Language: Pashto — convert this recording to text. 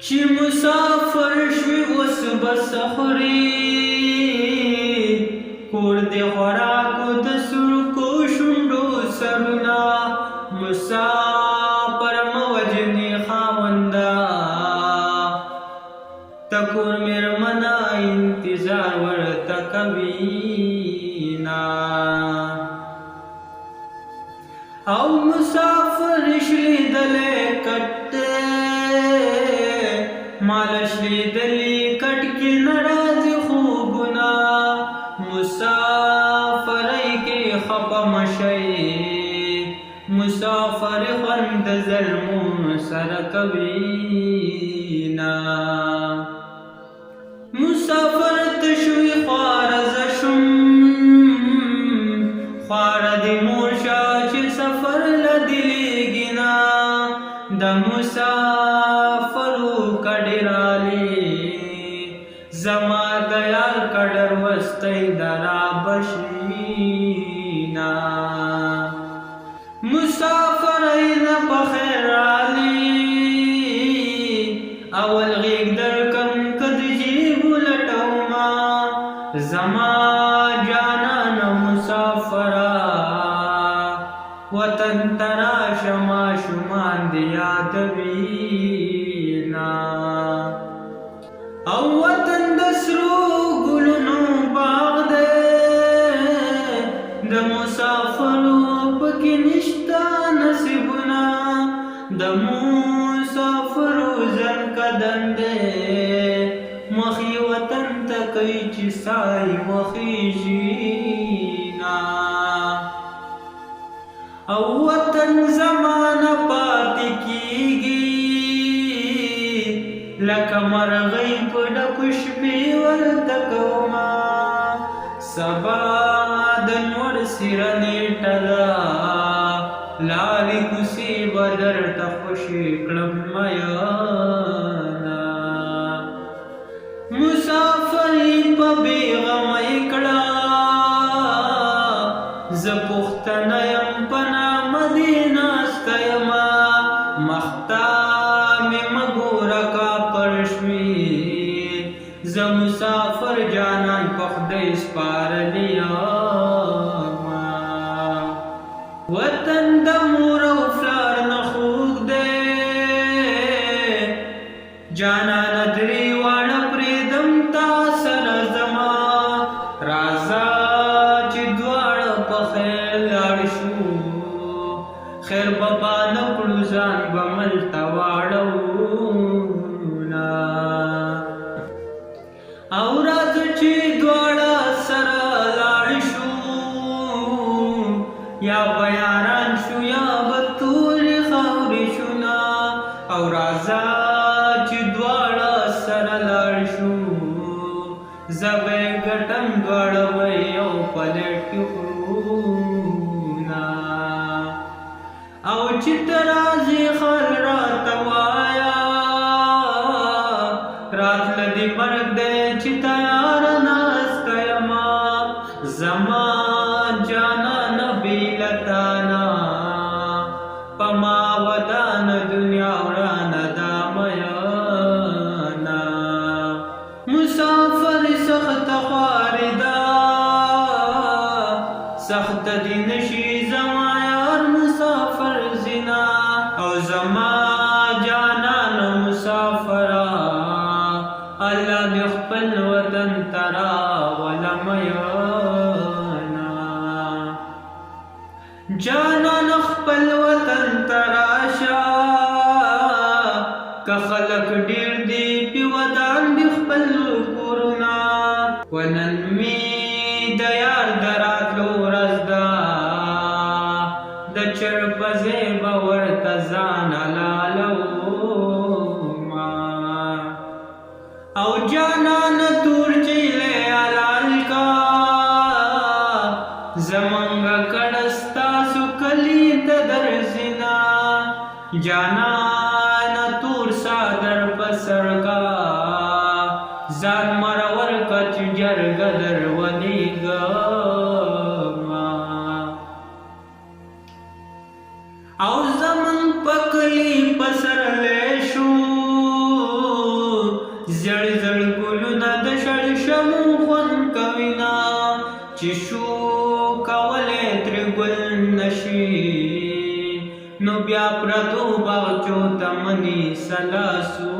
چې مسافر شوي اوس به څه خورې کور د خوراکو د سړکو شونډو سرونه مسافر مه وژنې خاونده ته کور مېرمنه انتظار ورته کوینه او مسافر شلیدلی کټ مالش لیدلی کټ کې ناراضي خوبونه مسافرۍ کې خفه مشئ مسافر خوند د ظلمو سره کوینه مسافر ته شوي خواره زه شم خواره د مور شه چې سفر له دې لېږي د مسافرو کډې رالې زما د یار کډر وستی د رابشینا مسافرۍ نه په خیر رالې اول غېږ درکم که د جېب ولټومه زما جانانه مسافره وطن ته راشه ماشومان دې یادوینه او وطن د سرو ګلونو باغ دی د مسافرو پکې نشته نصیبونه د مسافرو ژوند قدم دی مخې وطن ته کوي چې سای وخیږي او وطن زمانه پاتې کېږي لکه مرغۍ په ډکو شپې ورته کومه سبا د نور سیره نیټه ده لارې کوڅې به درته خوشې کړم میینه مسافرۍ په بېغمۍ کړه زه پښتنه یم په نامه دې ناسته یمه مخته مې مه ګوره کاپر شوي زه مسافر جانان په خدای سپارلی یمه وطن د مور او پلار نه خوږ دی جانانه درې واړه پرېږدم تا سره ځمه راځه خیر بابا نکړو ځان به ملته واړوونه او راځه چې دواړه سره لاړ شو یا به یاران شو یا به تورې خاورې شونه او راځه چې دواړه سره لاړ شو زه به یې ګټم دواړه به یو پلیټ کې او چې ته راځې خال راته وایه راتله دې مرګ دی چې تیاره ناسته یمه زما جانانه بې له تانه په ما ودانه دنیا ورانه دا میینه مسافر سخته خوارې ده سخته دې نشي زما مسافر زنا او زما جانان مسافرا الله دې خپل وطن ترا ولمیانا جانان خپل وطن تراشا که خلق ډیر دی پی ودان دې خپل کورنا ونن می د یار دراتلو ورځ ده د چرپزې به ورته ځان حلالومه او جانانه تور چیلې حلال کا زمونږ کډه ستاسو کلي ته درځینه جانانه تور څادر په سر کا ځان مرور که چې جرګه در ولېږمه او زمون پکلی پسرلی شو چې شو کولې تر ګل نشي نو بیا پردو باغچو ته منی سلاسو